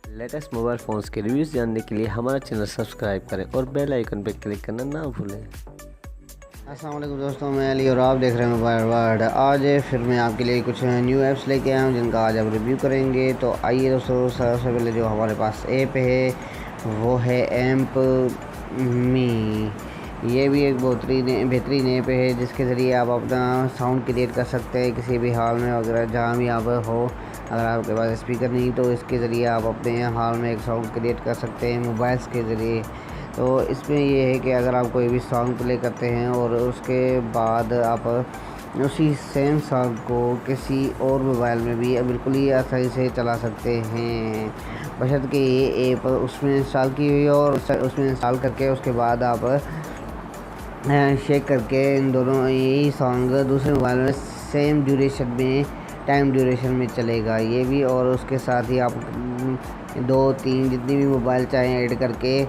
Latest mobile phones के reviews जानने के लिए हमारा चैनल सब्सक्राइब करें और बेल आइकन पर क्लिक करना ना भूलें। अस्सलाम वालेकुम दोस्तों, मैं अली और आप देख रहे हैं मोबाइल वर्ल्ड। आज फिर मैं आपके लिए कुछ न्यू ऐप्स लेके आया हूँ जिनका आज आप रिव्यू करेंगे। तो आइए दोस्तों, सबसे पहले जो हमारे पास ऐप है वो है एम्प मी। ये भी एक बेहतरीन ऐप है जिसके ज़रिए आप अपना साउंड क्रिएट कर सकते हैं किसी भी हॉल में वगैरह जहाँ भी आप हो। अगर आपके पास स्पीकर नहीं तो इसके ज़रिए आप अपने हॉल में एक साउंड क्रिएट कर सकते हैं मोबाइल्स के ज़रिए। तो इसमें ये है कि अगर आप कोई भी सॉन्ग प्ले करते हैं और उसके बाद आप उसी सेम सॉन्ग को किसी और मोबाइल में भी बिल्कुल ही आसानी से चला सकते हैं, बशर्ते ये ऐप उसमें इंस्टॉल की हुई हो और उसमें इंस्टॉल करके उसके बाद आप शेक करके इन दोनों यही सॉन्ग दूसरे मोबाइल में सेम टाइम ड्यूरेशन में चलेगा ये भी। और उसके साथ ही आप 2-3 जितनी भी मोबाइल चाहें ऐड करके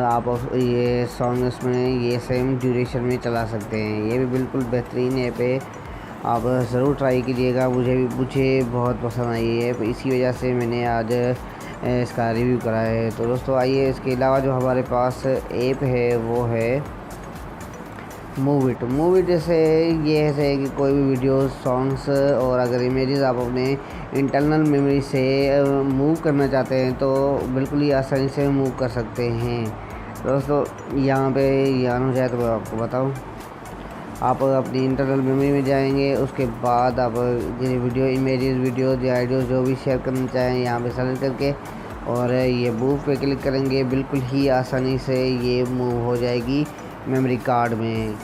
आप ये सॉन्ग उसमें ये सेम ड्यूरेशन में चला सकते हैं। ये भी बिल्कुल बेहतरीन ऐप है, आप ज़रूर ट्राई कीजिएगा। मुझे बहुत पसंद आई है, इसी वजह से मैंने आज इसका रिव्यू करा है। तो दोस्तों आइए, इसके अलावा जो हमारे पास ऐप है वो है मूव इट जैसे ये है कि कोई भी वीडियो, सॉन्ग्स और अगर इमेजेस आप अपने इंटरनल मेमोरी से मूव करना चाहते हैं तो बिल्कुल ही आसानी से मूव कर सकते हैं। दोस्तों यहाँ पे याद हो जाए तो मैं आपको बताऊँ, आप अपनी इंटरनल मेमोरी में जाएंगे, उसके बाद आप वीडियो, इमेजेस, वीडियोज़ या आइडियोज़ जो भी शेयर करना चाहें यहाँ पे सेलेक्ट करके और ये मूव पे क्लिक करेंगे, बिल्कुल ही आसानी से ये मूव हो जाएगी मेमोरी कार्ड में।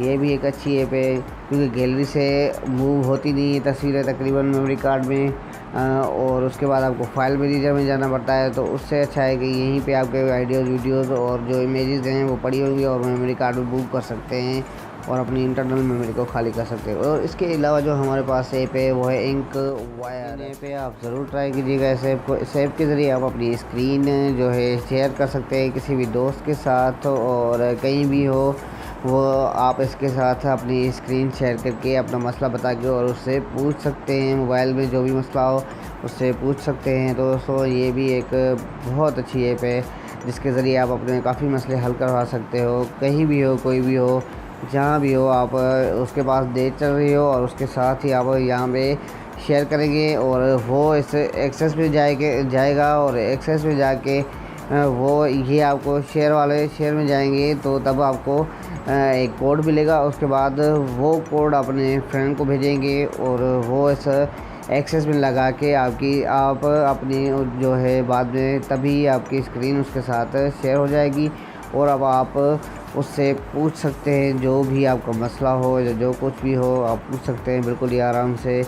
ये भी एक अच्छी ऐप है क्योंकि गैलरी से मूव होती नहीं है तस्वीरें तकरीबन मेमोरी कार्ड में, और उसके बाद आपको फाइल मैनेजर में जाना पड़ता है। तो उससे अच्छा है कि यहीं पे आपके आइडियोज़, वीडियोज़ और जो इमेजेस हैं वो पड़ी होंगी और मेमोरी कार्ड में मूव कर सकते हैं और अपनी इंटरनल मेमोरी को खाली कर सकते हैं। और इसके अलावा जो हमारे पास ऐप है वो है इंक वायर ऐप है, आप ज़रूर ट्राई कीजिएगा इस ऐप को। इस ऐप के ज़रिए आप अपनी स्क्रीन जो है शेयर कर सकते हैं किसी भी दोस्त के साथ, और कहीं भी हो वो आप इसके साथ अपनी स्क्रीन शेयर करके अपना मसला बता के और उससे पूछ सकते हैं, मोबाइल में जो भी मसला हो उससे पूछ सकते हैं। तो दोस्तों ये भी एक बहुत अच्छी ऐप है जिसके ज़रिए आप अपने काफ़ी मसले हल करवा सकते हो, कहीं भी हो, कोई भी हो, जहाँ भी हो। आप उसके पास डेट चल रही हो और उसके साथ ही आप यहाँ पे शेयर करेंगे और वो इस एक्सेस में जाएगा और एक्सेस में जाके वो ये आपको शेयर में जाएंगे तो तब आपको एक कोड मिलेगा। उसके बाद वो कोड अपने फ्रेंड को भेजेंगे और वो इस एक्सेस में लगा के आप अपनी जो है बाद में तभी आपकी स्क्रीन उसके साथ शेयर हो जाएगी और अब आप उससे पूछ सकते हैं जो भी आपका मसला हो या जो कुछ भी हो आप पूछ सकते हैं बिल्कुल ही आराम से।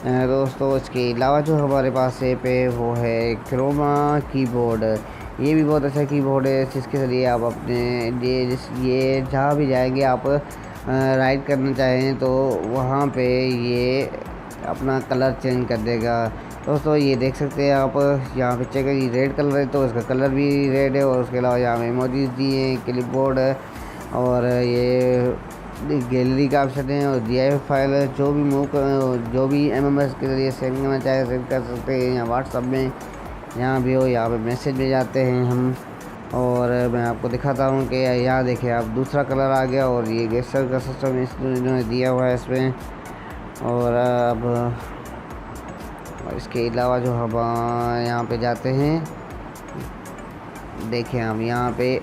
दोस्तों इसके अलावा जो हमारे पास ऐप है वो है क्रोमा कीबोर्ड। ये भी बहुत अच्छा कीबोर्ड है जिसके ज़रिए आप अपने ये जहाँ भी जाएंगे आप राइट करना चाहें तो वहाँ पे ये अपना कलर चेंज कर देगा। दोस्तों ये देख सकते हैं आप, यहाँ पे चेक ये रेड कलर है तो इसका कलर भी रेड है। और उसके अलावा यहाँ पे इमोजीज दिए हैं, क्लिपबोर्ड है और ये गैलरी का ऑप्शन है और GIF फाइल है। जो भी MMS के ज़रिए सेंड करना चाहे सेंड कर सकते हैं या व्हाट्सअप में, यहाँ भी हो यहाँ पे मैसेज में जाते हैं हम। और मैं आपको दिखाता हूँ कि यहाँ देखिए आप दूसरा कलर आ गया और ये गेस्टर का सिस्टम इन्होंने दिया हुआ है इसमें। और अब इसके अलावा जो हम यहाँ पे जाते हैं, देखिए हम यहाँ पे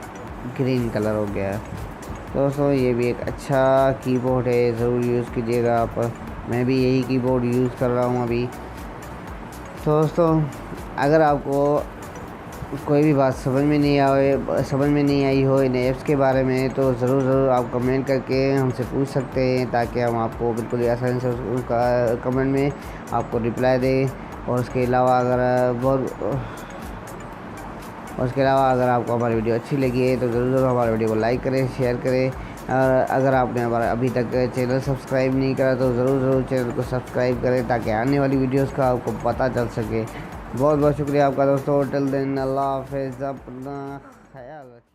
ग्रीन कलर हो गया है। दोस्तों ये भी एक अच्छा कीबोर्ड है, ज़रूर यूज़ कीजिएगा आप। मैं भी यही कीबोर्ड यूज़ कर रहा हूँ अभी। तो दोस्तों अगर आपको कोई भी बात समझ में नहीं आई हो इन ऐप्स के बारे में तो ज़रूर आप कमेंट करके हमसे पूछ सकते हैं ताकि हम आपको बिल्कुल आसानी से उसका कमेंट में आपको रिप्लाई दें। और उसके अलावा अगर आपको हमारी वीडियो अच्छी लगी है तो ज़रूर हमारे वीडियो को लाइक करें, शेयर करें। और अगर आपने हमारा अभी तक चैनल सब्सक्राइब नहीं करा तो ज़रूर चैनल को सब्सक्राइब करें ताकि आने वाली वीडियोस का आपको पता चल सके। बहुत बहुत शुक्रिया आपका दोस्तों। टिल देन अल्लाह हाफ़िज़, अपना ख्याल रखें।